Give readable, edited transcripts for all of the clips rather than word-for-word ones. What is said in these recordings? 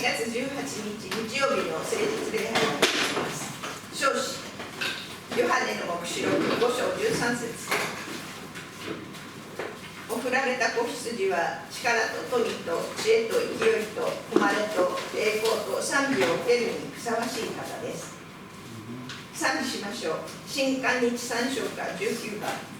月18日日曜日の聖日礼拝をします。少子ヨハネの黙示録5章13節。送られた子羊は力と富と知恵と勢いと誉れと栄光と賛美を受けるにふさわしい方です。賛美しましょう。新韓日3章から19番。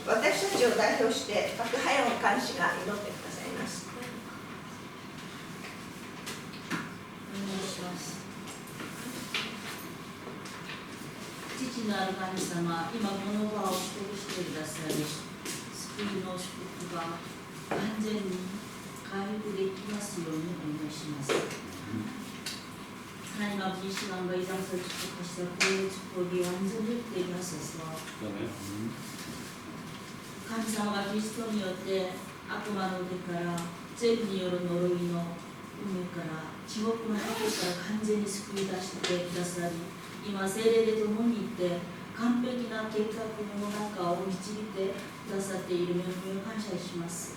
私たちを代表してパク・ハヨン監視が祈ってくださいます。お願いします。父なる神様、今この場を祝福してくださり、救いの祝福が完全に回復できますようにお願いします。하나님 아버지 이 시간과 이 장소를 축복하시사 그의 축복이 완전히 되게 하소서.神様がキリストによって悪魔の手から罪による呪いの海から地獄の箱から完全に救い出してくださり、今聖霊で共にいて完璧な計画の中を導いてくださっている恵みを感謝します。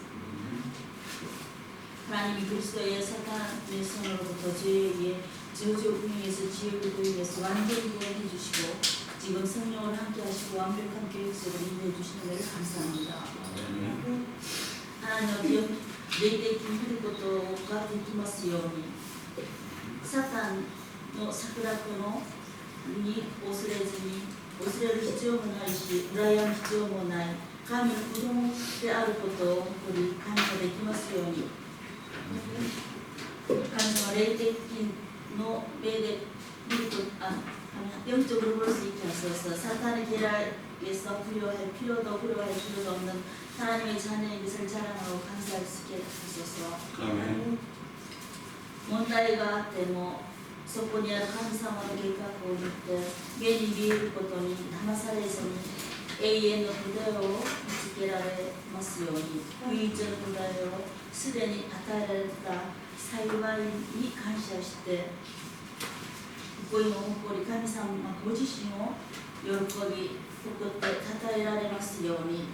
하나님이 그리스도의 사탄의 손으로부터 저희에게 저주의에서 지옥의에서 완전히 구원해 주시고 지금 성령을 함께 하시고 완벽한 계획 속으로 인도해 주시는 것을 감사합니다. 하나님 어디 내게 힘들 것도가 되기ますようにサタンの策略に恐れずに恐れる必要もないし羨む必要もない神の子供であることを誇り感謝できますように神様霊的の目で見ると영적으로 볼 수 있게 하소서. 사탄의 계략에서 불효할 필요도 불효할 필요도 없는 하나님의 자녀의 것을 자랑하고 감사할 수 있게 하소서. 아멘. 問題があってもそこにある神様の計画を見て目に見えることに騙されずに永遠の答えを見つけられますように唯一の答えをすでに与えられた幸いに感謝してここにも誇り神様ご自身を喜び誇って称えられますように。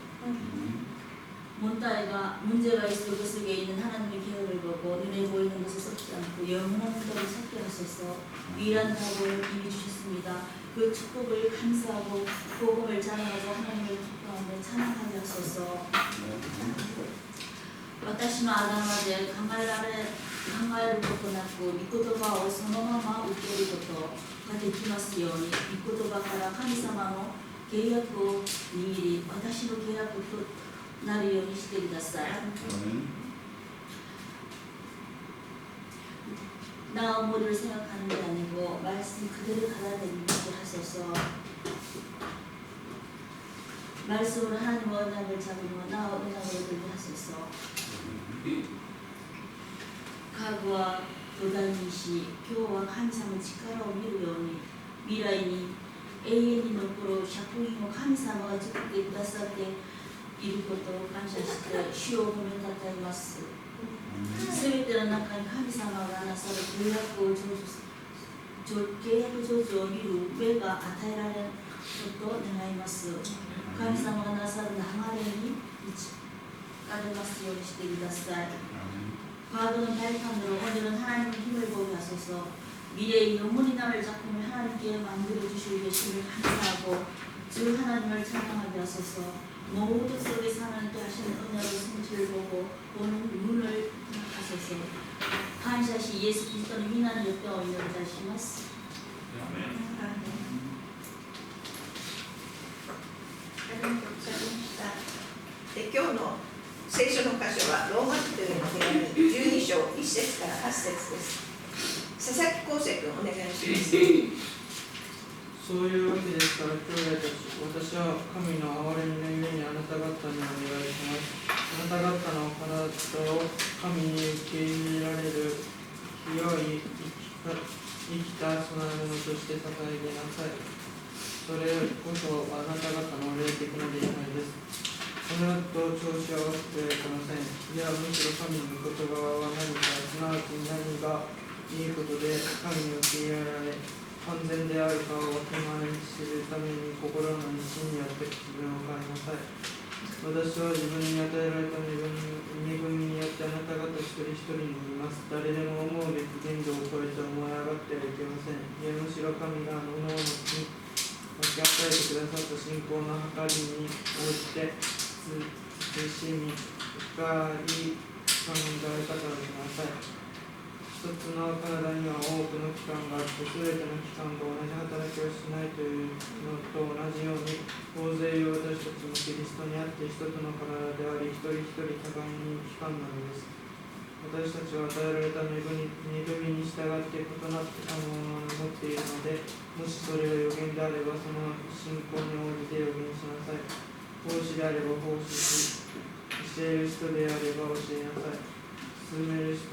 문제가 있어 그 속에 있는 하나님의 계획을 보고 눈에 보이는 것을 썩지 않고 영원한 것을 찾게 하셔서 위대한 답을 이미 주셨습니다. 그 축복을 감사하고 복음을 자랑하고 하나님을 기뻐하며 찬양하게 하소서. 私のあだ名で考えることなく御言葉をそのまま受けることができますように、御言葉から神様の契約を握り、私の契約となるようにしてください。나 업무를 생각하는 게 아니고 말씀 그대로 받아들이게 하소서. 말씀으로 하나님 언약을 잡으며 나 언약을 들게 하소서. 과거와 도단이시 교와 감사의力を見るように、未来に永遠に残る百人の神様が作ってくださっていることを感謝して主を褒めたたえます。すべての中に神様がなさる契約成就を見る目が与えられることを願います。神様がなさる流れに導かれますようにしてください。과거는 발판으로 오늘은 하나님의 힘을 보게 하소서. 미래의 영원히 남을 작품을 하나님께 만들어 주시고 계심을 감사하고 주 하나님을 찬양하게 하소서. 모든 속에서 하나님께 하시는 은혜로 성취를 보고 보는 눈을 하소서. 감사시 예수 그리스도의 위대한 역사を祈りいたします。ありがとうございました。今日の聖書の箇所はローマ人への手紙12章1節から8節です。佐々木康生君お願いします。そういうわけですから兄弟たち、私は神の憐れみのゆえにあなた方にお願いします。あなた方の体を神に受け入れられる清い生きた供え物として捧げなさい。それこそあなた方の霊的な礼拝です。この世と調子を合わせてはいけません。いや、むしろ神の御言葉は何か、すなわち何がいいことで神に受け入れられ、完全であるかを手前にするために心の一心によって自分を変えなさい。私は自分に与えられた身分によってあなた方一人一人に言います。誰でも思うべき限度を超えて思い上がってはいけません。いや、むしろ神が各々に分け与えてくださった信仰の計りに応じて慎み深い考え方をしなさい。一つの体には多くの器官があって、すべての器官が同じ働きをしないというのと同じように、大勢いる私たちもキリストにあって一つの体であり、一人一人互いに器官なのです。私たちは与えられた恵みに従って異なったものを持っているので、もしそれが予言であれば、その信仰に応じて予言しなさい。奉仕であれば奉仕し、教える人であれば教えなさい。進める人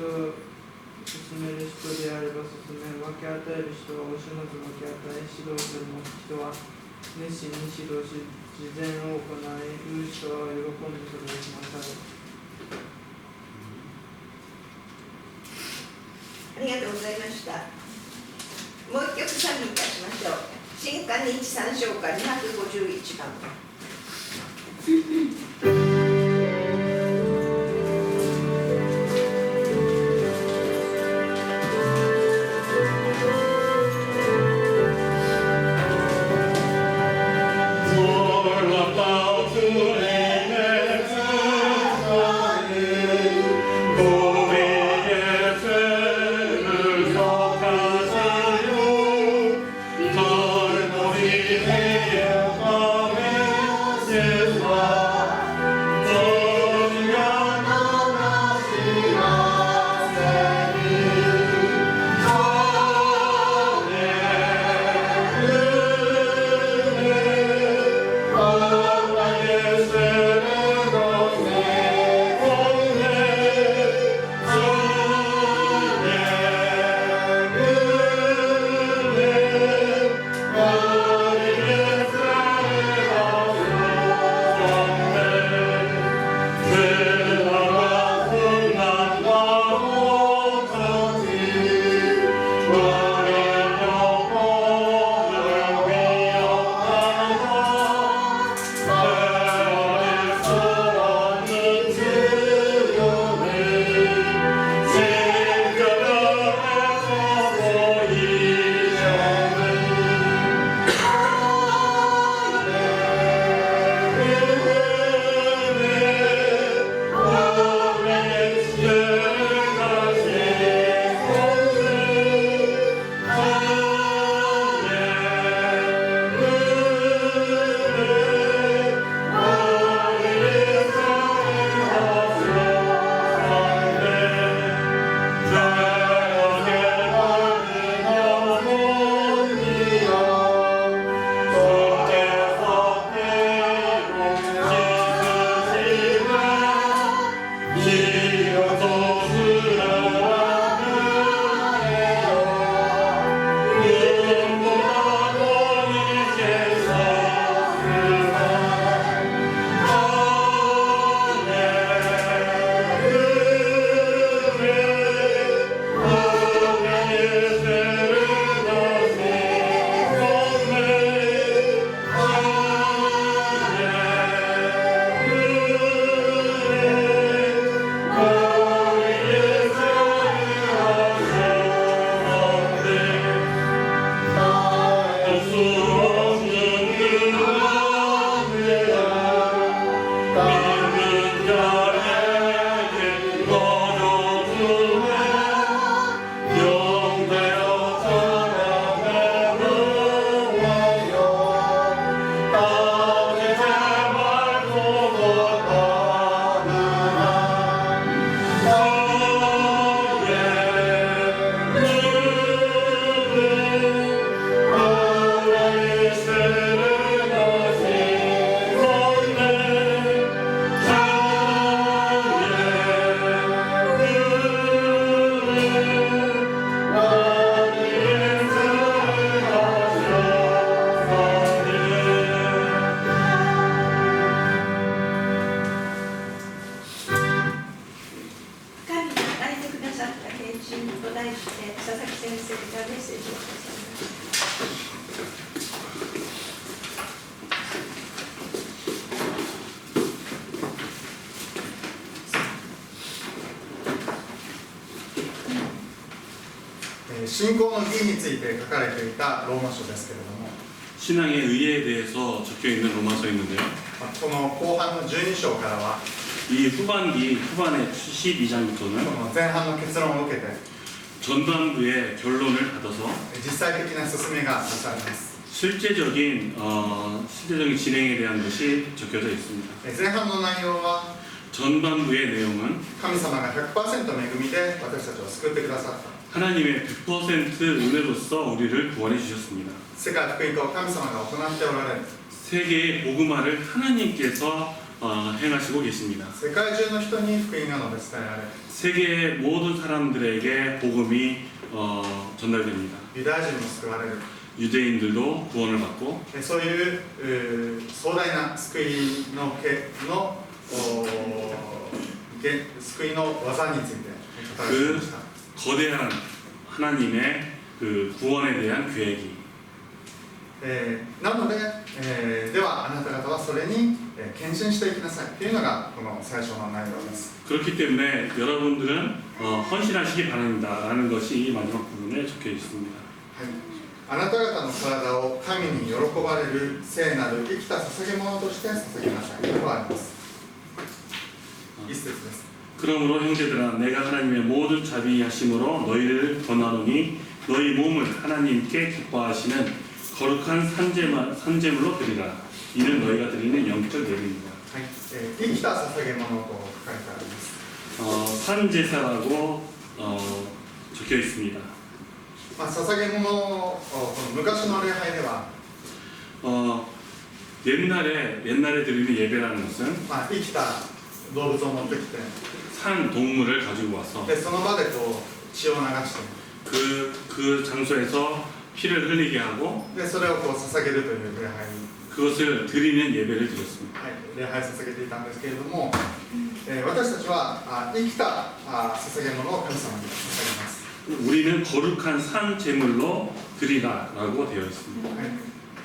であれば進め、分け与える人は惜しまず分け与え、指導する人は熱心に指導し、慈善を行い、言う人は喜んでそれをしなさい。ありがとうございました。もう一曲賛美いたしましょう。新歌日3章歌251番。Yes, 信仰の義について書かれていたローマ書ですけれども、 신앙의 의에 대해서 적혀 있는 로마서였는데요. この後半の12章からは 이 후반의 12장부터는 この前半の結論を受けて 전반부의 결론을 받아서 実際的な進めがなされます。 실제적인 진행에 대한 것이 적혀져 있습니다. 前半の内容は 전반부의 내용은 神様が 100% 恵みで私たちを救ってくださった。 하나님의 100% 은혜로서 우리를 구원해 주셨습니다. 世界福音化を神様が行っておられる。 세계의 복음화를 하나님께서 행하시고 계십니다. 世界中の人に福音が述べ伝えられる。 세계의 모든 사람들에게 복음이 전달됩니다. ユダヤ人も救われる。 유대인들도 구원을 받고 そういう壮大な救いの救いの技について語られていました。 거대한 하나님의 그 구원에 대한 계획이 なので、ではあなた方はそれに献身していきなさいというのがこの最初の内容です。 그렇기 때문에 여러분들은 헌신하시기 바랍니다라는 것이 이 마지막 부분에 적혀 있습니다. はい、あなた方の体を神に喜ばれる聖なる生きた捧げ物として捧げなさいとあります。一節です。 그러므로 형제들아 내가 하나님의 모든 자비하심으로 너희를 권하노니 너희 몸을 하나님께 기뻐하시는 거룩한 산제물로 드리라. 이는 너희가 드리는 영적 예배입니다. はい、生きた捧げ物と書かれてあります。 산제사라고 적혀 있습니다. 捧げ物この昔の礼拝では 옛날에 드리는 예배라는 것은 生きた動物を持ってきて 산 동물을 가지고 와서 でその場で血を流して 그 장소에서 피를 흘리게 하고 でそれを捧げるという礼拝に、 그것을 드리는 예배를 드렸습니다. 礼拝捧げていたんですけれども、私たちは生きた捧げ物を神様に捧げます。 우리는 거룩한 산 제물로 드리라라고 되어 있습니다.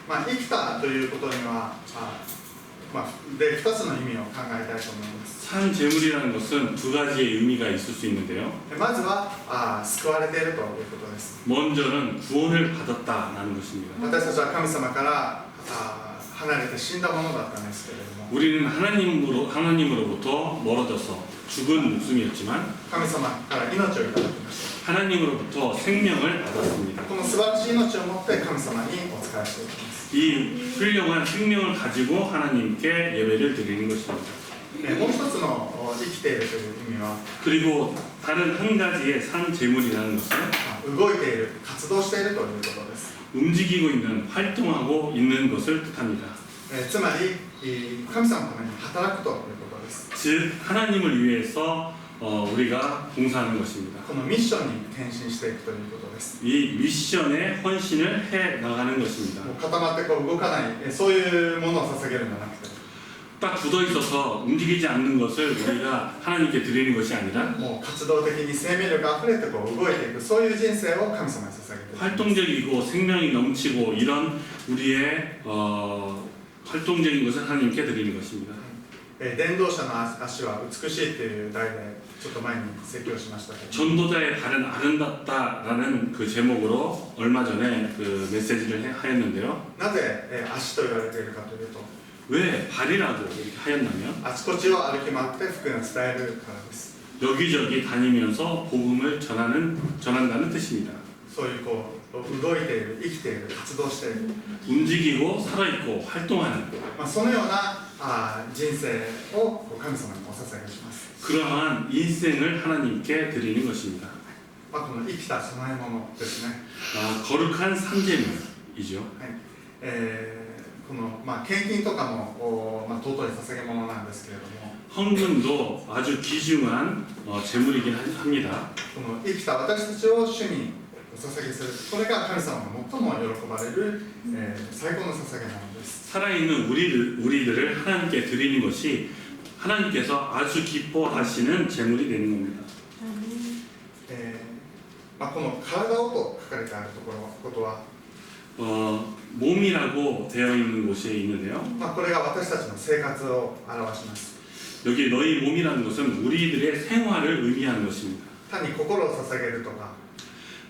生きたということにはで2つの意味を考えたいと思います。 산 제물이라는 것은 두 가지의 의미가 있을 수 있는데요. まずは救われているということです。 먼저는 구원을 받았다라는 것입니다. 私たちは神様から離れて死んだものだったんですけれども、 우리는 하나님으로부터 멀어져서 죽은 목숨이었지만 神様から命をいただきました。 하나님으로부터 생명을 받았습니다. この素晴らしい命を持って神様にお仕えしていきます。 이 훌륭한 생명을 가지고 하나님께 예배를 드리는 것입니다. もう一つの生きているという意味は 그리고 다른 한 가지의 산 제물이라는 것은 動いている、活動しているということです。 움직이고 있는, 활동하고 있는 것을 뜻합니다. つまり神様のために働くということです。 즉 하나님을 위해서 우리가 봉사하는 것입니다. このミッションに献身していくということです。 이 미션에 헌신을 해 나가는 것입니다. もう固まって動かない、そういうものを捧げるんじゃなくて、 딱 굳어 있어서 움직이지 않는 것을 우리가 하나님께 드리는 것이 아니라 もう活動的に生命力あふれて動いていく、そういう人生を神様に捧げていく。 활동적이고 생명이 넘치고 이런 우리의 활동적인 것을 하나님께 드리는 것입니다. 伝道者の足は美しいという題でちょっと前に説教しましたけど、 전도자의 발은 아름답다라는 그 제목으로 얼마 전에 그 메시지를 하였는데요. なぜ足と言われているかというと、 왜 발이라고 이렇게 하였냐면 あちこちを歩き回って福音を伝えるからです。 여기저기 다니면서 복음을 전한다는 뜻입니다. そういう動いている、生きている、活動している、 움직이고 살아있고 활동하는 そのような人生を神様にお捧げします。 그러한 인생을 하나님께 드리는 것입니다. この生きた供え物ですね。 거룩한 산제물이죠. この献金とかも尊い捧げ物なんですけれども、 헌금도 아주 귀중한 제물이긴 합니다. この生きた私たちを主にお捧げする、これが神様が最も喜ばれる、最高の捧げ物です。 살아있는 우리들을 하나님께 드리는 것이 하나님께서 아주 기뻐하시는 제물이 되는 겁니다. この体をと書かれてあることは、 몸이라고 되어 있는 곳에 있는데요. これが私たちの生活を表します。 여기 너희 몸이라는 것은 우리들의 생활을 의미하는 것입니다. 単に心を捧げるとか、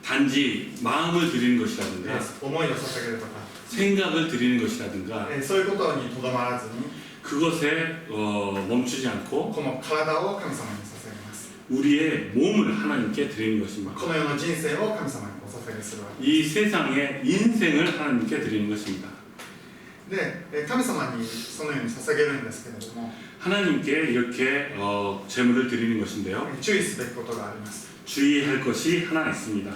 단지 마음을 드리는 것이라든가 思いを捧げるとか、 생각을 드리는 것이라든가 そういうことにとどまらずに 그것에 멈추지 않고 この体を神様に捧げます。 우리의 몸을 하나님께 드리는 것입니다. この世の人生を神様にお捧げするわけ 이 세상의 인생을 하나님께 드리는 것입니다. で、神様にそのように捧げるんですけれども、 하나님께 이렇게 제물을 드리는 것인데요. 注意すべきことがあります。 주의할 것이 하나 있습니다.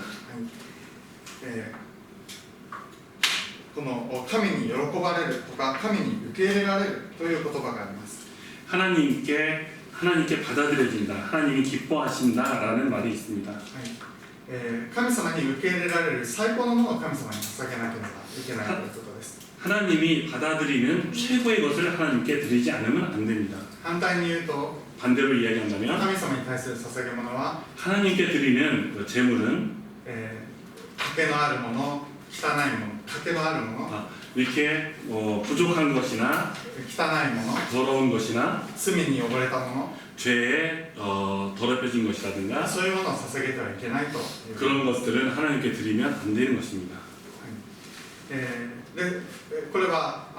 この神に喜ばれるとか神に受け入れられるという言葉があります。 하나님께 받아들여진다. 하나님이 기뻐하신다라는 말이 있습니다. 神様に受け入れられる最高のものを神様に捧げなければいけないということです。 하나님이 받아들이는 최고의 것을 하나님께 드리지 않으면 안 됩니다. 反対に言うと、 반대로 이야기한다면 神様に対する捧げ物は、 하나님께 드리는 그 제물은 欠けのあるもの、汚いもの、欠けのあるもの、 이렇게 부족한 것이나 汚いもの、 더러운 것이나 罪に汚れたもの、 죄에 더럽혀진 것이라든가 そういうものを捧げてはいけないという。 그런 것들은 하나님께 드리면 안 되는 것입니다. でこれは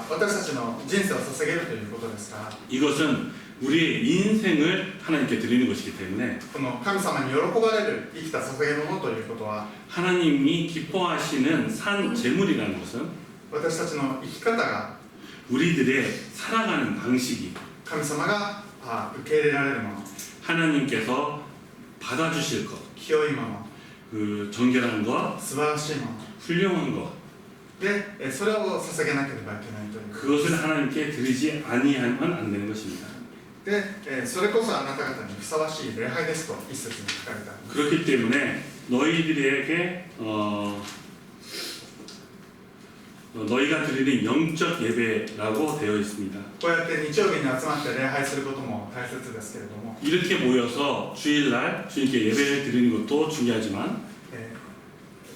私たちの人生を捧げるということですから、 이것은 우리의 인생을 하나님께 드리는 것이기 때문에 この神様に喜ばれる生きた捧げ物ということは、 하나님이 기뻐하시는 산 제물이라는 것은 私たちの生き方が 우리들의 살아가는 방식이 神様が受け入れられるもの、 하나님께서 받아주실 것, 清いもの、 그 정결한 것, 素晴らしいもの 훌륭한 것, で、それを捧げなければいけないということです。 그것을 하나님께 드리지 아니하면 안 되는 것입니다. で、それこそあなた方にふさわしい礼拝ですと一節に書かれてあります。 그렇기 때문에 너희들에게 너희가 드리는 영적 예배라고 되어 있습니다. こうやって日曜日に集まって礼拝することも大切ですけれども、 이렇게 모여서 주일날 주님께 예배를 드리는 것도 중요하지만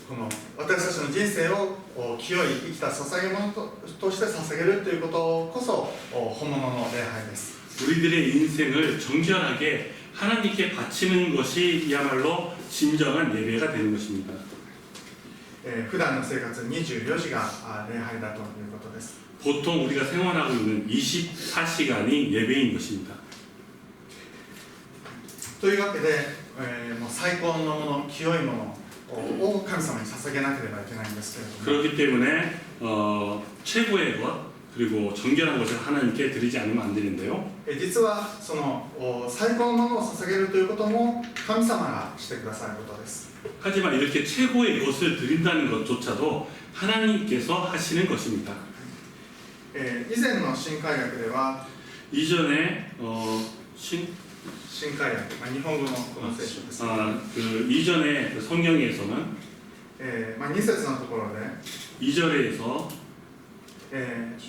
この私たちの人生を清い生きた捧げ物として捧げるということこそ本物の礼拝です。 우리들의 인생을 정결하게 하나님께 바치는 것이야말로 진정한 예배가 되는 것입니다. 普段の生活24時が礼拝だということです。 보통 우리가 생활하고 있는 24시간이 예배인 것입니다. というわけで、もう最高のもの、清いものを神様に捧げなければいけないんですけれども、 그렇기 때문에 최고의 것 그리고 정결한 것을 하나님께 드리지 않으면 안 되는데요. 実はその最高のものを捧げるということも神様がしてくださることです。 하지만 이렇게 최고의 것을 드린다는 것조차도 하나님께서 하시는 것입니다. 以前の新海訳では 이전에 新海訳、日本語のこの聖書です、그 이전에 그 성경에서는 2節のところで 2절에서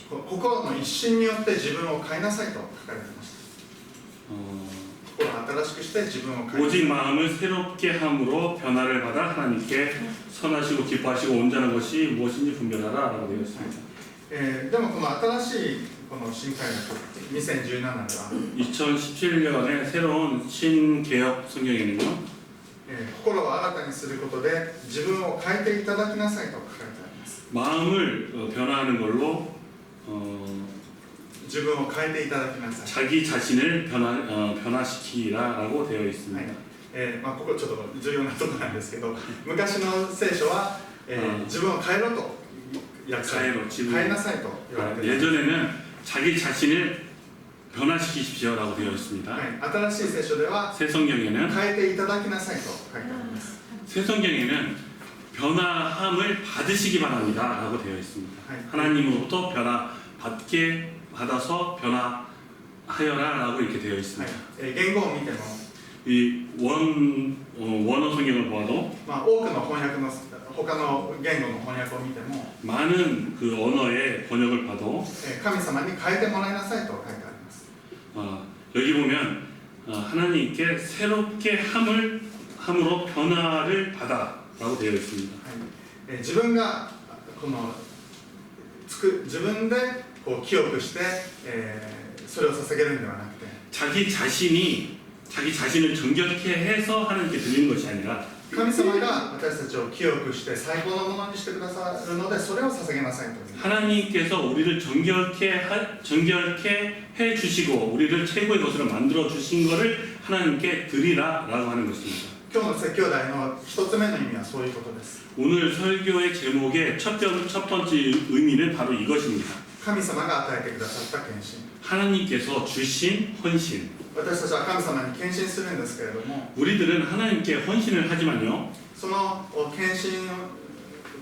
心の一心によって自分を変えなさいと書かれていました。心を新しくして自分を変えなさい。 오직 마음을 새롭게 함으로 변화를 받아 하나님께 선하시고 기뻐하시고 온전한 것이 무엇인지 분별하라라고 되어 있습니다. でもこの新しいこの新海訳2017では 2017년에 새로운 신개혁 성경에는요. 心を新たにすることで自分を変えていただきなさいと書かれてあります。 마음을 변화하는 걸로 自分を変えていただきなさい。 자기 자신을 변화시키라라고 되어 있습니다. ここちょっと重要なところなんですけど、昔の聖書は、自分を変えろと訳されて、変えなさいと言われています。 예전에는 자기 자신을 변화시키십시오라고 되어 있습니다. 新しい聖書では 새 성경에는 変えていただきなさいと書いてあります。 새 성경에는 변화함을 받으시기 바랍니다라고 되어 있습니다. 하나님으로부터 받아서 변화하여라라고 이렇게 되어 있습니다. 言語を見ても 이 원어 성경을 보아도 多くの翻訳の他の言語の翻訳を見ても 많은 그 언어의 번역을 봐도 神様に変えてもらいなさいと書いてあります。 여기 보면 하나님께 새롭게 함으로 변화를 받아라고 되어 있습니다. 自分がこの自分でこう清くして、それを捧げるんではなくて 자기 자신을 정결케 해서 하나님께 드리는 것이 아니라 神様が私たちを清くして最高のものにしてくださるので、それを捧げなさいという。 하나님께서 우리를 정결케 해 주시고 우리를 최고의 것으로 만들어 주신 것을 하나님께 드리라라고 하는 것입니다. 今日の説教題の一つ目の意味はそういうことです。 오늘 설교의 제목의 첫 번째 의미는 바로 이것입니다. 神様が与えてくださった献身。 하나님께서 주신 헌신. 私たちは神様に献身するんですけれども、 우리들은 하나님께 헌신을 하지만요. その献身、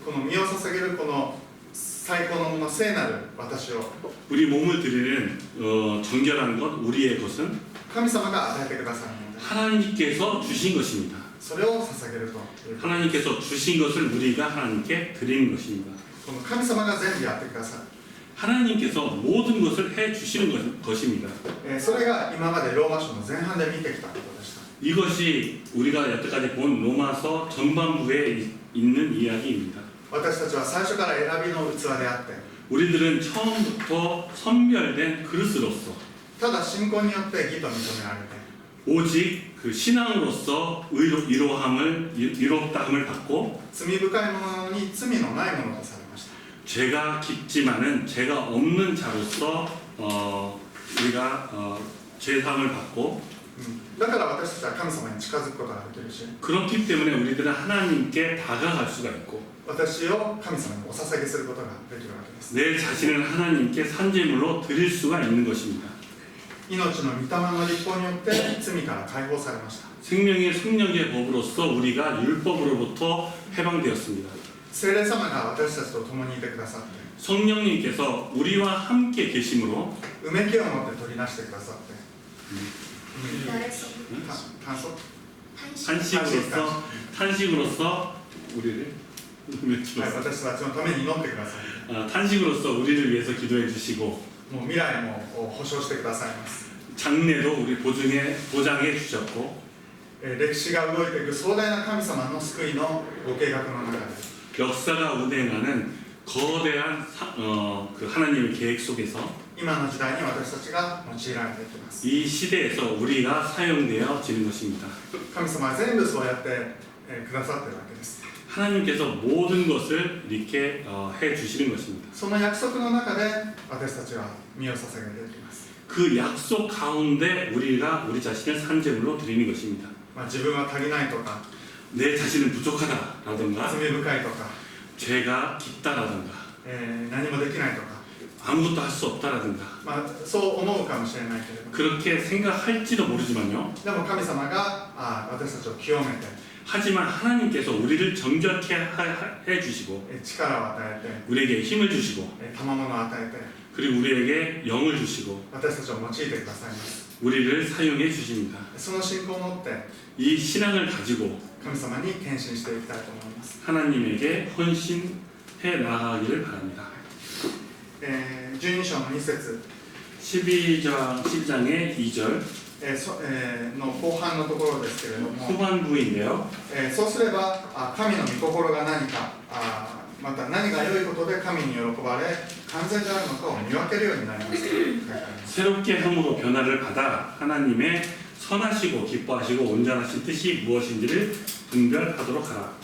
この身を捧げるこの最高のもの、聖なる私を 우리 몸을 드리는 정결한 것, 우리의 것은 神様が与えてくださるので、 하나님께서 주신 것입니다. それを捧げるということ。 하나님께서 주신 것을 우리가 하나님께 드리는 것입니다. この神様が全部やってくださる。 하나님께서 모든 것을 해 주시는 것입니다. それが今までローマ書の前半で見てきたことでした。 이것이 우리가 여태까지 본 로마서 전반부에 있는 이야기입니다. 私たちは最初から選びの器であって、 우리들은 처음부터 선별된 그릇으로서 ただ信仰によって義と認められて、 오직 그 신앙으로서 이롭다함을 받고 罪深いものに罪のないものとされました。 죄가 깊지만은 죄가 없는 자로서 우리가 죄상을 받고 だから私たちは神様に近づくことができるし、 그렇기 때문에 우리들은 하나님께 다가갈 수가 있고 私を神様にお捧げすることができるわけです。 내 자신을 하나님께 산제물로 드릴 수가 있는 것입니다. 命の御霊の立法によって罪から解放されました。 생명의 성령의 법으로서 우리가 율법으로부터 해방되었습니다. 聖霊様が私たちと共にいてくださって、 성령님께서 우리와 함께 계심으로 うめきを持って取り出してくださって、탄식으로서 우리를 はい、私たちのために祈ってください。 탄식으로서 우리를 위해서 기도해 주시고 もう未来も保証してくださいます。 장래도 우리 보장해 주셨고 歴史が動いていく壮大な神様の救いのご計画の中で、 역사가 운행하는 거대한 그 하나님의 계획 속에서 今の時代に私たちが用いられていきます。 이 시대에서 우리가 사용되어지는 것입니다. 神様は全部そうやってくださっているわけです。 하나님께서 모든 것을 이렇게 해 주시는 것입니다. その約束の中で私たちは身を捧げていきます。 그 약속 가운데 우리가 우리 자신을 산제물로 드리는 것입니다. 自分は足りないとか、 내 자신은 부족하다라든가 罪深いとか、 죄가 깊다라든가 何もできないとか、 아무것도 할 수 없다라든가 そう思うかもしれないけれども、 그렇게 생각할지도 모르지만요. でも神様が私たちを清めて、 하지만 하나님께서 우리를 정결케 해 주시고 力を与え 우리에게 힘을 주시고 て、賜物を与えて、 그리고 우리에게 영을 주시고 私たちを用いてくださいます。 우리를 사용해 주십니다. その信仰を持って 이 신앙을 가지고 神様に献身していきたいと思います。 하나님에게 헌신해 나가기를 바랍니다. 12章の2節 12장의 2절 の後半のところですけれども、 후반부인데요. そうすれば神の御心が何か、また何が良いことで神に喜ばれ完全であるのかを見分けるようになりますと書いてあります。 새롭게 함으로 변화를 받아 하나님의 선하시고 기뻐하시고 온전하신 뜻이 무엇인지를 분별하도록 하라.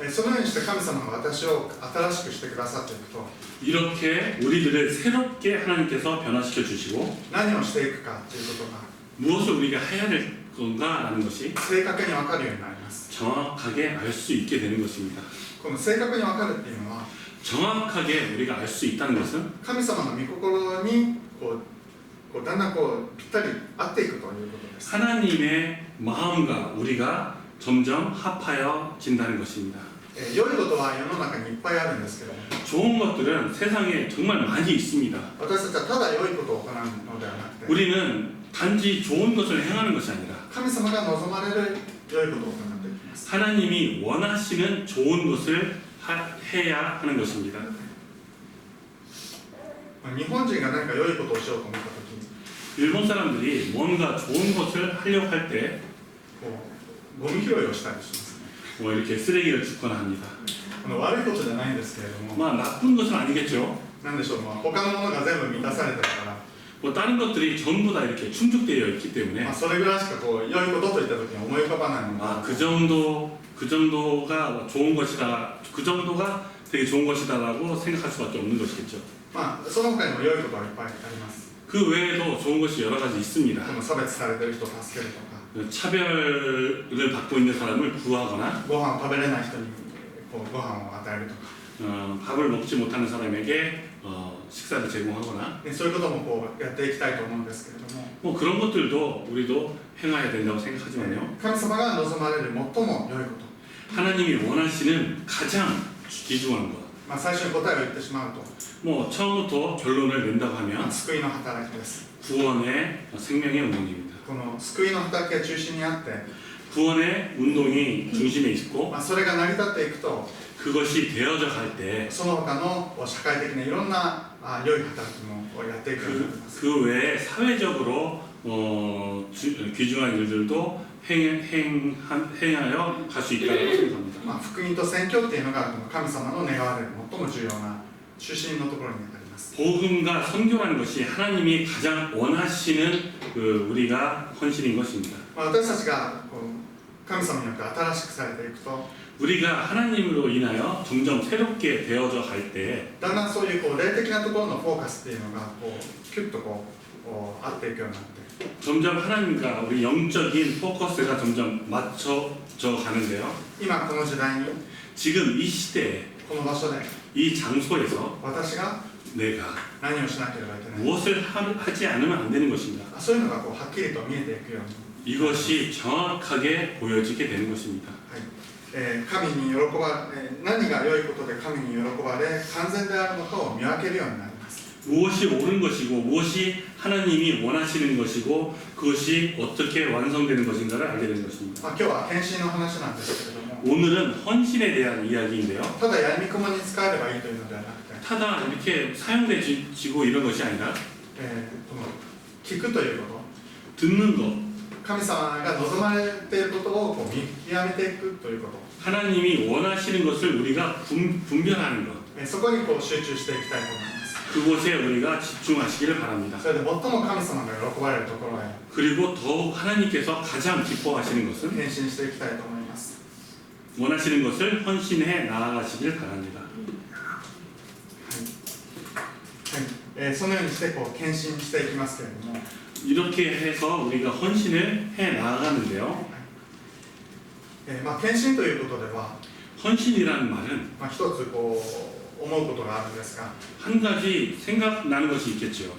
そのようにして神様が私を新しくしてくださっていくと、 이렇게 우리들을 새롭게 하나님께서 변화시켜 주시고 何をしていくかということが 무엇을 우리가 해야 될 건가라는 것이 正確に分かるようになります。 정확하게 알 수 있게 되는 것입니다. この正確に分かるっていうのは、 정확하게 우리가 알 수 있다는 것은 神様の御心にだんだんぴったり合っていくということです。 하나님의 마음과 우리가 점점 합하여진다는 것입니다. 良いことは世の中にいっぱいあるんですけども、 좋은 것들은 세상에 정말 많이 있습니다. 私たちはただ良いことを行うのではなくて、 우리는 단지 좋은 것을 행하는 것이 아니라 神様が望まれる良いことを行っていきます。 하나님이 원하시는 좋은 것을 해야 하는 것입니다. 日本人が何か良いことをしようと思ったときに、 일본 사람들이 뭔가 좋은 것을 하려고 할 때 ゴミ拾いをしたりしますね。 뭐 이렇게 쓰레기를 줍거나 합니다. 悪いことじゃないんですけれども、 나쁜 것은 아니겠죠. なんでしょう、他のものが全部満たされてるから、뭐 다른 것들이 전부 다 이렇게 충족되어 있기 때문에 まあ、それぐらいしかこう良いことといった時に思い浮かばないのが 그 정도가 좋은 것이다, 그 정도가 되게 좋은 것이다라고 생각할 수밖에 없는 것이겠죠. まあ、その他にも良いことはいっぱいあります。 그 외에도 좋은 것이 여러 가지 있습니다. この差別されている人を助けるとか 차별을 받고 있는 사람을 구하거나 ご飯を食べれない人にこうご飯を与えるとか 밥을 먹지 못하는 사람에게 식사를 제공하거나 でそういうこともこうやっていきたいと思うんですけれども 뭐 그런 것들도 우리도 행해야 된다고 생각하지만요. 神様が望まれる最も良いこと 하나님이 원하시는 가장 귀중한 것. まあ、最初に答えを言ってしまうと 뭐 처음부터 결론을 낸다고 하면 救いの働きです。 구원의 생명의 운동입니다. この救いの働きが中心にあって、 구원의 운동이 중심에 있고 まあ、それが成り立っていくと 그것이 되어져 갈 때 その他の社会的ないろんな良い働きもやっていくようになります。 그 외에 사회적으로 귀중한 일들도 행하여 갈 수 있다고 생각합니다. まあ、福音と宣教っていうのがこの神様の願われる最も重要な中心のところにあります。 복음과 선교라는 것이 하나님이 가장 원하시는 우리가 헌신인 것입니다. まあ、私たちがこう神様によって新しくされていくと 우리가 하나님으로 인하여 점점 새롭게 되어져 갈 때 だんだんそういうこう霊的なところのフォーカスっていうのがこうキュッとこう合っていくようになって 점점 하나님과 우리 영적인 포커스가 점점 맞춰져 가는데요. 今この時代に 지금 이 시대에 この場所で 이 장소에서 私が 내가 何をしなければいけない 무엇을 하지 않으면 안 되는 것입니다. そういうのがこうはっきりと見えていくように 이것이 정확하게 보여지게 되는 것입니다. 神に喜ばれ何が良いことで神に喜ばれ完全であるのかを見分けるようになります。 무엇이 옳은 것이고 무엇이 하나님이 원하시는 것이고 그것이 어떻게 완성되는 것인가를 알게 되는 것입니다. まあ、今日は献身の話なんですけれども 오늘은 헌신에 대한 이야기인데요. ただやみくもに使えればいいというのではなくて、 타다 이렇게 사용되지고 이런 것이 아니라 この聞くということ 듣는 것, 神様が望まれていることをこう見極めていくということ、 하나님이 원하시는 것을 우리가 분별하는 것, そこにこう集中していきたいと思います。 그곳에 우리가 집중하시기를 바랍니다. それで最も神様が喜ばれるところへ 그리고 더욱 하나님께서 가장 기뻐하시는 것은 献身していきたいと思います。 원하시는 것을 헌신해 나아가시길 바랍니다. そのようにしてこう献身していきますけれども、 이렇게 해서 우리가 헌신을 해 나아가는데요. まあ、献身ということでは、 헌신이라는 말은 まあ、一つこう思うことがあるんですが、 한 가지 생각나는 것이 있겠죠.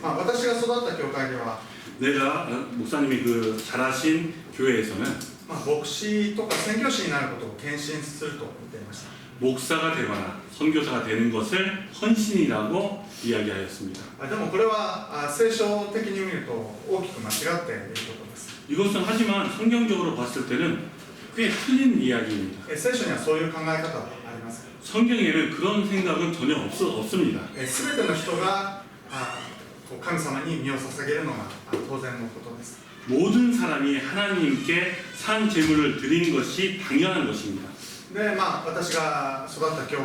まあ、私が育った教会では、 내가 목사님이 그 잘하신 교회에서는 まあ、牧師とか宣教師になることを献身すると言っていました。 목사가 되거나 선교사가 되는 것을 헌신이라고 이야기하였습니다. でもこれは聖書的に見ると大きく間違っていることです。 이것은 하지만 성경적으로 봤을 때는 꽤 틀린 이야기입니다. 聖書にはそういう考え方はありません。 성경에는 그런 생각은 전혀 없습니다. すべての人がこう神様に身を捧げるのが当然のことです。 모든 사람이 하나님께 산 제물을 드리는 것이 당연한 것입니다. で、まあ、私が育った教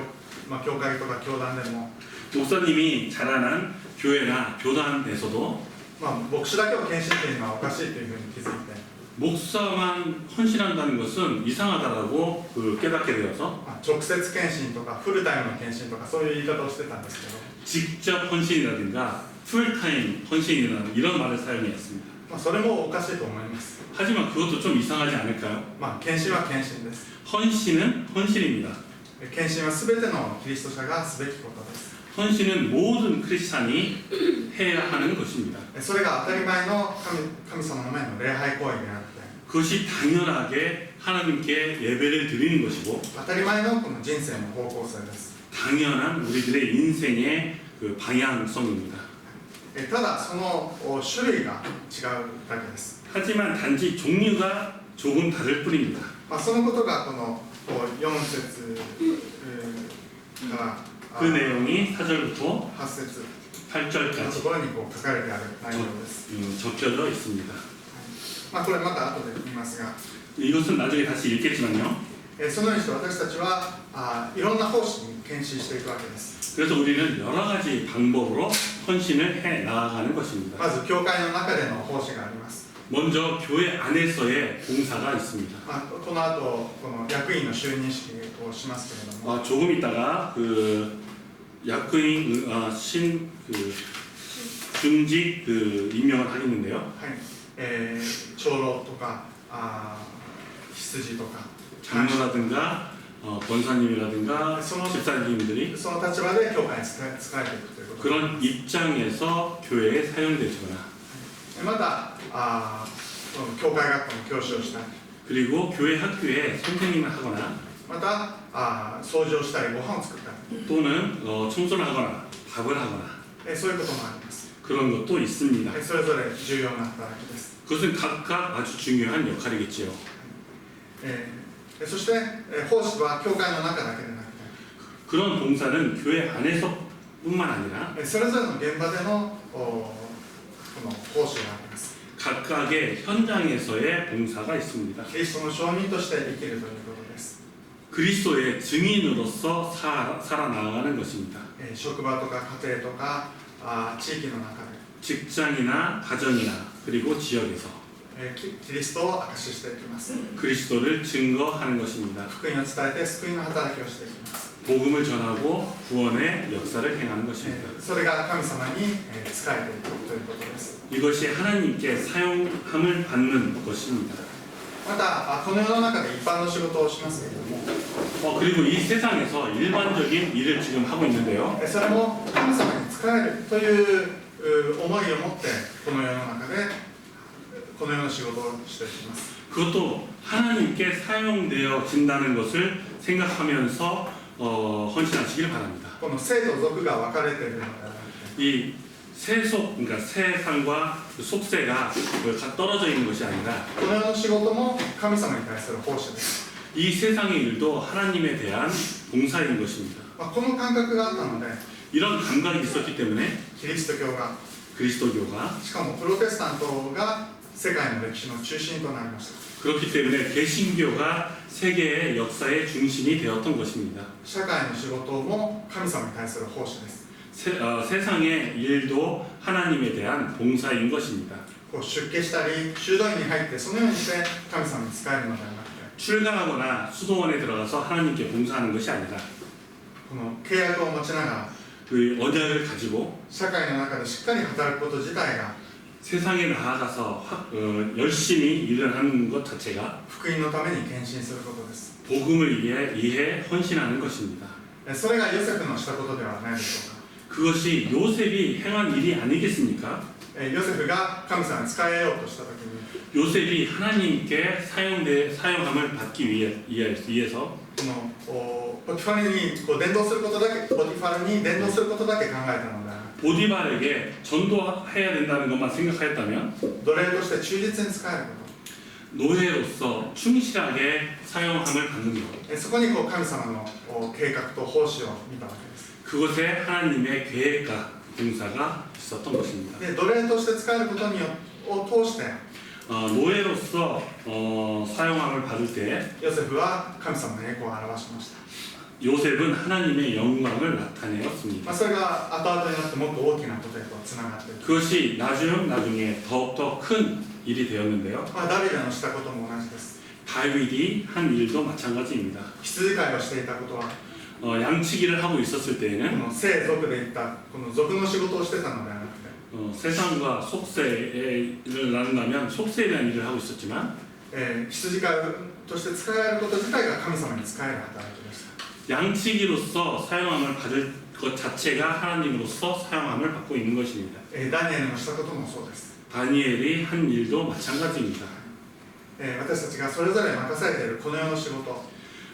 会とか教団でも、 목사님이 자라난 교회나 교단에서도 まあ、牧師だけを献身というのはおかしいというふうに気づいて、 목사만 헌신한다는 것은 이상하다라고 깨닫게 되어서 まあ、直接献身とかフルタイムの献身とかそういう言い方をしてたんですけど、 직접 헌신이라든가 풀타임 헌신이라는 이런 말을 사용했습니다. まあ、それもおかしいと思います。 하지만 그것도 좀 이상하지 않을까요? まあ、献身は献身です。 헌신은 헌신입니다. 献身はすべてのキリスト者がすべきことです。 헌신은 모든 크리스찬이 해야 하는 것입니다. それが当たり前の神様の前の礼拝行為であって、 그것이 당연하게 하나님께 예배를 드리는 것이고 当たり前のこの人生の方向性です。 당연한 우리들의 인생의 그 방향성입니다. ただその種類が違うだけです。 하지만 단지 종류가 조금 다를 뿐입니다. まあ、そのことがこの4節から 그 내용이 4절부터 8節のと 8절까지 ころにこう書かれてある内容です。 적혀져 있습니다. まあ、これまた後で見ますが、 이것은 나중에 다시 읽겠지만요. そのようにして私たちはいろんな奉仕に献身していくわけです。 그래서 우리는 여러 가지 방법으로 헌신을 해 나아가는 것입니다. まず教会の中での奉仕があります。 먼저 교회 안에서의 봉사가 있습니다. この後この役員の就任式をしますけれども、 조금 있다가 그 약인 중직 임명을 하겠는데요. はい長老とか羊とか 장로라든가 권사님이라든가 집사님들이 その立場で教会に仕えていくということです。 그런 입장에서 교회에 사용되거나 また教会学校の教師をしたり、 그리고 교회 학교에 선생님을 하거나 また掃除をしたりご飯を作ったり、 또는 청소를 하거나 밥을 하거나 そういうこともあります。 그런 것도 있습니다. それぞれ重要な働きです。 그것은 각각 아주 중요한 역할이겠지요. そして奉仕は教会の中だけでなくて、 그런 봉사는 교회 안에서뿐만 아니라 それぞれの現場でのこの奉仕があります。 각각의 현장에서의 봉사가 있습니다. キリストの証人として生きるということです。 그리스도의 증인으로서 살아나가는 것입니다. 職場とか家庭とか地域の中で 직장이나 가정이나 그리고 지역에서 キリストを証ししていきます。 그리스도를 증거하는 것입니다. 福音を伝えて救いの働きをしていきます。 복음을 전하고 구원의 역사를 행하는 것입니다. それが神様に仕えていくということです。 이것이 하나님께 사용함을 받는 것입니다. またこの世の中で一般の仕事をしますけれども、 그리고 이 세상에서 일반적인 일을 지금 하고 있는데요. それも神様に仕えるという思いを持ってこの世の中でこのような仕事をしていきます。 그것도 하나님께 사용되어진다는 것을 생각하면서 헌신하시길 바랍니다. この生と俗が分かれているのではなくて、 이 세속, 그러니까 세상과 속세가 떨어져 있는 것이 아니라 この世の仕事も神様に対する奉仕です。 이 세상의 일도 하나님에 대한 봉사인 것입니다. この感覚があったので 이런 감각이 있었기 때문에 キリスト教が 그리스도교가 しかもプロテスタントが世界の歴史の中心となりました。 그렇기 때문에 개신교가 세계의 역사의 중심이 되었던 것입니다. 社会の仕事も神様に対する奉仕です。 세상의 일도 하나님에 대한 봉사인 것입니다. 出家したり修道院に入ってそのようにして神様に仕えるのではなくて、 출가하거나 수도원에 들어가서 하나님께 봉사하는 것이 아니라 この契約を持ちながら 그 언약을 가지고 社会の中でしっかり働くこと自体が 세상에 나아가서 열심히 일을 하는 것 자체가 福音のために献身することです。 복음을 위해 헌신하는 것입니다. それがヨセフのしたことではないでしょうか。 그것이 요셉이 행한 일이 아니겠습니까? ヨセフが神様に仕えようとしたときに 요셉이 하나님께 사용함을 받기 위해서 このポティファルに伝道することだけ考えたのではなく、 보디발에게 전도해야 된다는 것만 생각하였다면 奴隷として忠実に仕えるこ 노예로서 충실하게 사용함을 받는 것, と、そこに神様の計画と奉仕を見たわけです。 그것에 하나님의 계획과 봉사가 있었던 것입니다. で奴隷として仕えることを通して 노예로서 사용함을 받을 때 ヨセフは神様の栄光を表しました。 요셉은 하나님의 영광을 나타내었습니다. それが後々になってもっと大きなことへとつながっていく。 그것이 나중에 더욱더 큰 일이 되었는데요. ダビデのしたことも同じです。 다윗이 한 일도 마찬가지입니다. 羊飼いをしていたことは 양치기를 하고 있었을 こ 때에는 の聖族でいったこの族の仕事をしてたのではなくて、 세상과 속세를 나눈다면 속세에 대한 일을 하고 있었지만 羊飼いとして使えること自体が神様に仕える働きでした。 양치기로서 사용함을 받을 것 자체가 하나님으로서 사용함을 받고 있는 것입니다. ダニエルのしたこともそうです。 다니엘이 한 일도 마찬가지입니다. 私たちがそれぞれ任されているこの世の仕事、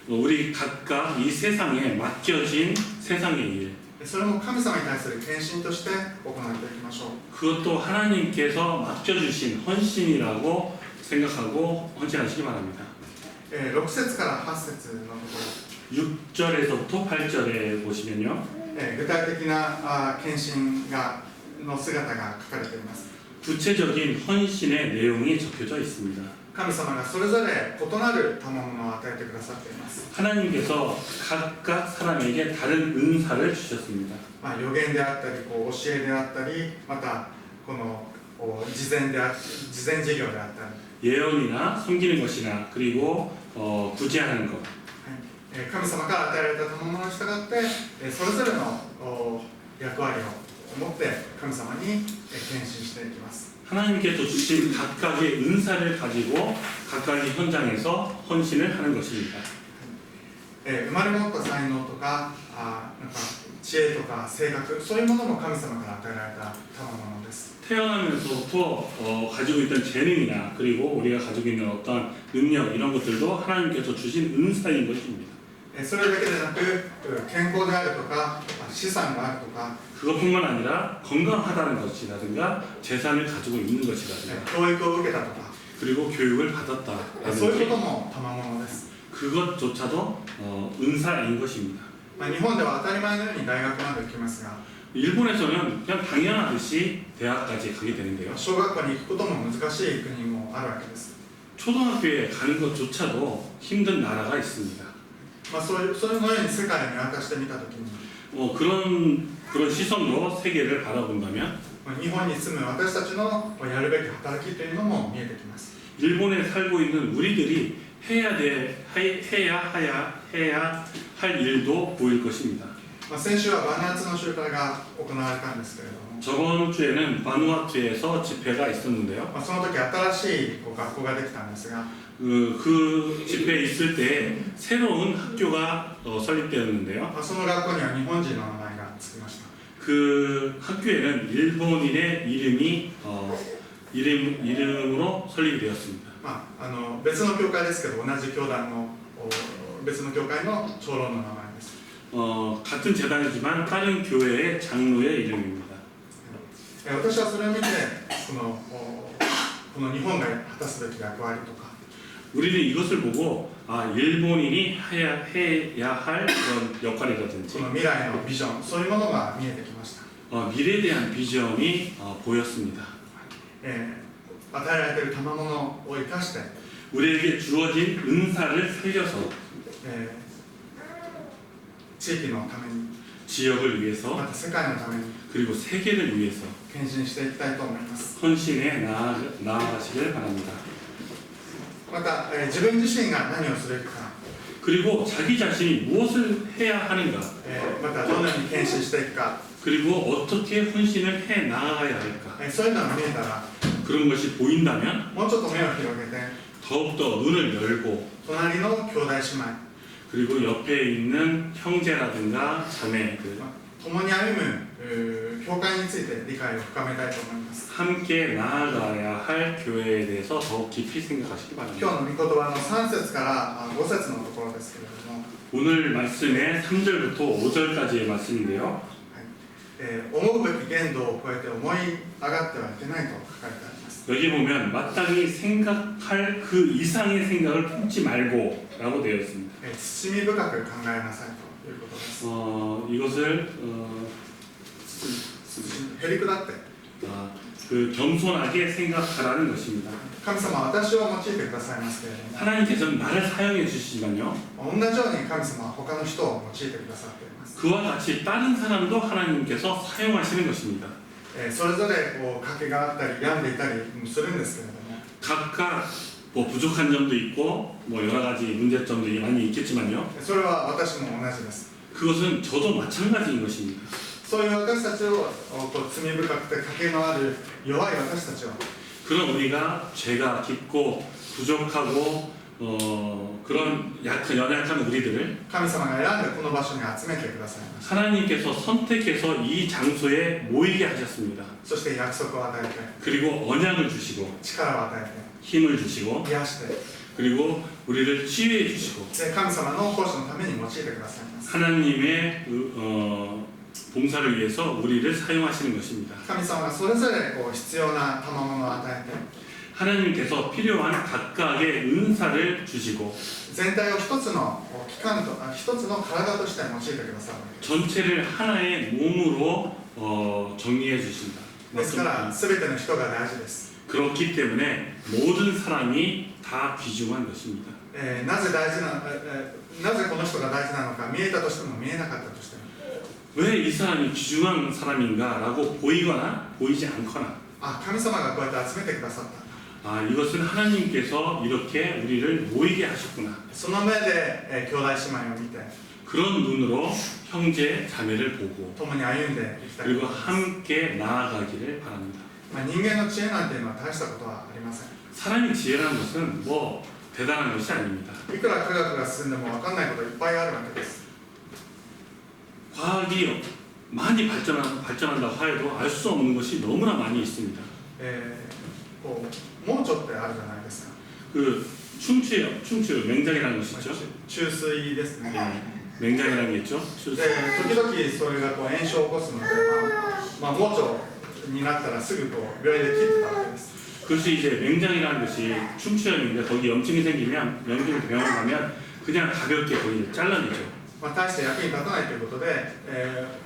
우리 각각 이 세상에 맡겨진 세상의 일, それも神様に対する献身として行っていきましょう。 그것도 하나님께서 맡겨주신 헌신이라고 생각하고 헌신하시기 바랍니다. 6節から8節のところ、 6절에서부터 8절에 보시면요, 具体的な献身の姿が書かれています。 구체적인 헌신의 내용이 적혀져 있습니다. 神様がそれぞれ異なる賜物を与えてくださっています。 하나님께서 각각 사람에게 다른 은사를 주셨습니다. 予言であったり教えであったり、またこの事前事業であったり、 예언이나 섬기는 것이나 그리고 구제하는 것. 神様から与えられた賜物に従ってそれぞれの役割を持って神様に献身していきます。 하나님께서 주신 각각의 은사를 가지고 각각의 현장에서 헌신을 하는 것입니다. 生まれ持った才能とかなんか知恵とか性格、そういうものも神様から与えられた賜物です。 태어나면서부터 가지고 있던 재능이나 그리고 우리가 가지고 있는 어떤 능력 이런 것들도 하나님께서 주신 은사인 것입니다. それだけでなく健康であるとか資産があるとか 그것뿐만 아니라 건강하다는 것이라든가 재산을 가지고 있는 것이라든가 教育を受けたとか 그리고 교육을 받았다 そういうことも賜物です。 그것조차도 은사인 것입니다. 日本では当たり前のように大学まで行きますが 일본에서는 그냥 당연하듯이 대학까지 가게 되는데요. 小学校に行くことも難しい国もあるわけです。 초등학교에 가는 것조차도 힘든 나라가 있습니다. そういうのように世界を見渡してみたときに 그런 시선으로 세계를 바라본다면 日本に住む私たちのやるべき働きというのも見えてきます。 일본에 살고 있는 우리들이 해야 할 일도 보일 것입니다. 先週はバナーツの集会が行われたんですけれども 저번 주에는 바누아투에서 집회가 있었는데요. その時新しい学校ができたんですが 그 집회에 있을 때 새로운 학교가 설립되었는데요. その学校には日本人の名前がつきました。 그 학교에는 일본인의 이름으로 설립이 되었습니다. 別の教会ですけど同じ教団の別の教会の長老の名前です。 같은 재단이지만 다른 교회의 장로의 이름입니다. 私はそれを見てこの日本が果たすべき役割とか 우리는 이것을 보고 일본인이 해야 할 그런 역할이라든지 その未来のビジョン、そういうものが見えてきました。 미래에 대한 비전이 보였습니다. 与えられている賜物を生かして 우리에게 주어진 은사를 살려서 地域のために 지역을 위해서 また世界のために 그리고 세계를 위해서 献身していきたいと思います。 헌신에 나아가시길 바랍니다. また、自分自身が何をすべきか、 그리고 자기 자신이 무엇을 해야 하는가, またどのように献身していくか、 그리고 어떻게 헌신을 해 나아가야 할까, そういうのが見えたら 그런 것이 보인다면 もうちょっと目を広げて 더욱더 눈을 열고 隣の兄弟姉妹 그리고 옆에 있는 형제라든가 자매들 共に歩む教会について理解を深めたいと思います。 함께 나아가야 할 교회에 대해서 더욱 깊이 생각하시기 今 바랍니다. 日の御言葉の3節から5節のところですけれども、 오늘 말씀의 3절부터 5절까지의 말씀인데요. 思うべき限度を超えて思い上がってはいけないと書かれてあります。 여기 보면 마땅히 생각할 그 이상의 생각을 품지 말고 라고 되어 있습니다. 慎み深く考えなさいということです。 이것을 へりくだって 그 겸손하게 생각하라는 것입니다. 神様は私を用いてくださいますけれども、 하나님께서는 나를 사용해 주시지만요. 同じように神様は他の人を用いてくださっています。 그와 같이 다른 사람도 하나님께서 사용하시는 것입니다. それぞれ賭けがあったり病んでいたりするんですけれども、 각각 뭐 부족한 점도 있고 뭐 여러 가지 문제점도 많이 있겠지만요. それは私も同じです。 그것은 저도 마찬가지인 것입니다. そういう私たちを罪深くて賭けのある弱い私たちを 그런 우리가 죄가 깊고 부족하고 그런 연약한 우리들을 神様が選んでこの場所に集めてくださいました。 하나님께서 선택해서 이 장소에 모이게 하셨습니다. そして約束を与えて 그리고 언약을 주시고 力を与え 힘을 주시고 て癒して 그리고 우리를 치유해 주시고 で神様の奉仕のために用いてくださいます。 하나님의 봉사를 위해서 우리를 사용하시는 것입니다. 神様がそれぞれ必要な賜物を与えて 하나님께서 필요한 각각의 은사를 주시고 全体を一つの機関と一つの体として用いてくださる。 전체를 하나의 몸으로 정리해 주신다. ですから全ての人が大事です。 그렇기 때문에 모든 사람이 다 귀중한 것입니다. なぜ大事な、なぜこの人が大事なのか、見えたとしても見えなかったとしても、 왜 이 사람이 귀중한 사람인가라고 보이거나 보이지 않거나 あ、神様がこうやって集めてくださった。 아, 이것은 하나님께서 이렇게 우리를 모이게 하셨구나. その目で、兄弟姉妹を見て、 그런 눈으로 형제 자매를 보고 共に歩んでいきたいと 그리고 思います。 함께 나아가기를 바랍니다. 人間の知恵なんていうのは大したことはありません。 사람의 지혜라는 것은 뭐 대단한 것이 아닙니다. いくら科学が進んでも分かんないこといっぱいあるわけです。 과학이 많이 발전한다고 해도 알 수 없는 것이 너무나 많이 있습니다. こう盲腸ってあるじゃないですか。 그 충치요, 맹장이라는 것이 있죠. 注水ですね。 맹장이라는 게 있죠. で、時々それがこう炎症を起こすので、盲腸になったらすぐこう病院で切ってたわけです。 그래서 이제 맹장이라는 것이 충치염인데 거기 염증이 생기면 병원 가면 그냥 가볍게 거기 잘라내죠. 大して役に立たないということで、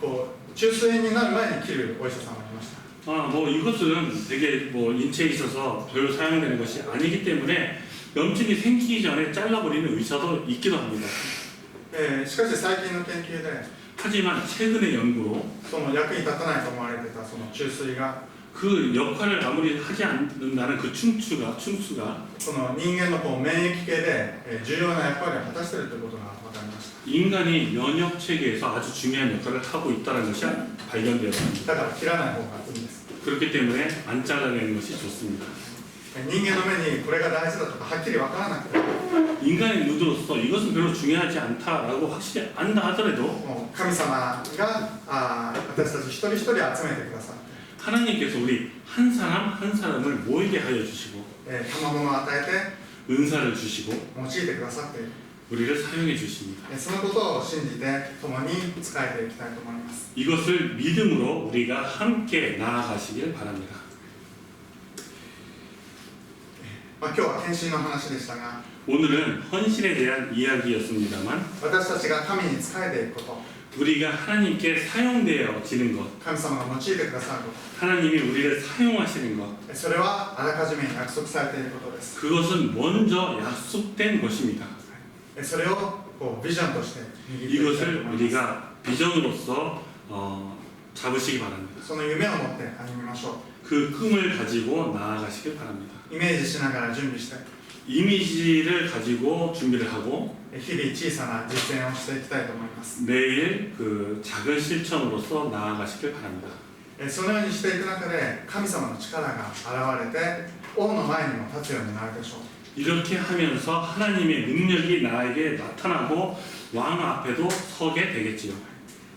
こう中枢炎になる前に切るお医者さんがいました。 아, 뭐 이것은 되게 뭐 인체에 있어서 별로 사용되는 것이 아니기 때문에 염증이 생기기 전에 잘라버리는 의사도 있기도 합니다. しかし最近の研究で、 하지만 최근의 연구로 その役に立たないと思われてたその注水が、 그 역할을 아무리 하지 않는다는 그 충수가 その人間のこう免疫系で、重要な役割を果たしているということが分かりました。 인간이 면역 체계에서 아주 중요한 역할을 하고 있다는 것이 발견되었습니다. だから切らない方がいいんです。 그렇기 때문에 안 잘라내는 것이 좋습니다. 人間の目にこれが大事だとかはっきり分からなくて、 인간의 눈으로서 이것은 별로 중요하지 않다라고 확실히 안다 하더라도 もう神様が私たち一人一人集めてくださって、 하나님께서 우리 한 사람 한 사람을 모이게 하여 주시고 賜物を与え 은사를 주시고 て用いてくださっている。 우리를 사용해 주십니다. そのことを信じて共に仕えていきたいと思います。 이것을 믿음으로 우리가 함께 나아가시길 바랍니다. 今日は献身の話でしたが、 오늘은 헌신에 대한 이야기였습니다만 私たちが神に仕えていくこと、 우리가 하나님께 사용되어지는 것, 神様が用いてくださるこ 하나님이 우리를 사용하시는 것, と、それはあらかじめ約束されていることです。 그것은 먼저 약속된 것입니다. それをこうビジョンとして握っていきたいと 이것을 思います。 우리가 비전으로서 잡으시기 바랍니다. その夢を持って歩みましょ 그 꿈을 가지고 나아가시길 바랍니다. う。イメージしながら準備して、 이미지를 가지고 준비를 하고 日々小さな実践をしていきたいと思います。 매일 그 작은 실천으로서 나아가시길 바랍니다. そのようにしていく中で神様の力が現れて王の前にも立つようになるでしょう。 이렇게 하면서 하나님의 능력이 나에게 나타나고 왕 앞에도 서게 되겠지요.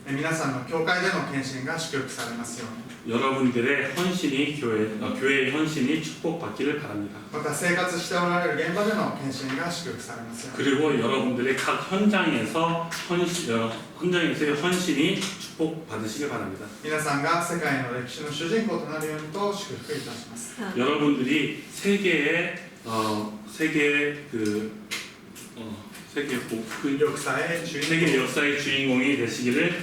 皆さんの教会での献身が祝福されますように。 여러분들의 헌신이 교회의 헌신이 축복받기를 바랍니다. また生活しておられる現場での献身が祝福されますように。 그리고 여러분들의 각 현장에서의 헌신이 축복받으시길 바랍니다. 皆さんが世界の歴史の主人公となるようにと祝福いたします。 여러분들이 세계의 세계 역사의 주인공이 되시기를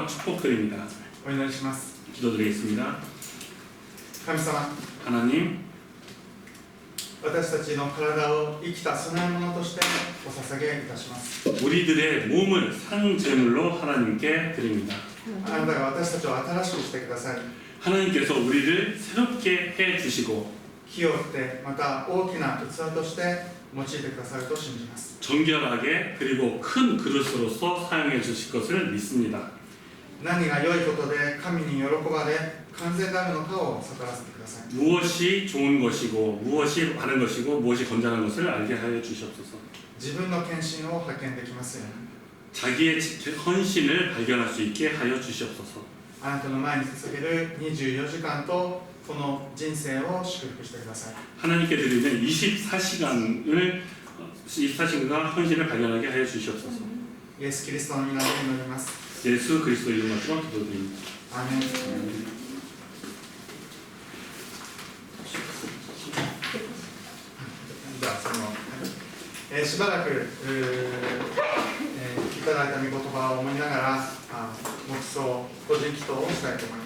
축복드립니다. お祈りします。 기도드리겠습니다. 神様、 하나님, 私たちの体を生きた供え物としてお捧げいたします。 우리들의 몸을 상제물로 하나님께 드립니다. あなたが私たちを新しくしてください。 하나님께서 우리를 새롭게 해 주시고 清くてまた大きな器として用いてくださると信じます。 정결하게 그리고 큰 그릇으로서 사용해 주실 것을 믿습니다. 何が良いことで神に喜ばれ完全であるのかを悟らせてください。 무엇이 좋은 것이고 무엇이 바른 것이고 무엇이 건전한 것을 알게 하여 주시옵소서. 自分の献身を発見できますように。 자기의 헌신을 발견할 수 있게 하여 주시옵소서. あなたの前に捧げる24時間とこの人生を祝福してください。 하나님께 드리는 24시간과 헌신을 발견하게 하여 주시옵소서. イエス・キリストの皆で祈ります。 예수 그리스도 이름으로 기도드립니다. アーメン。じゃあしばらく、いただいた御言葉を思いながら黙想個人祈祷をしたいと思います。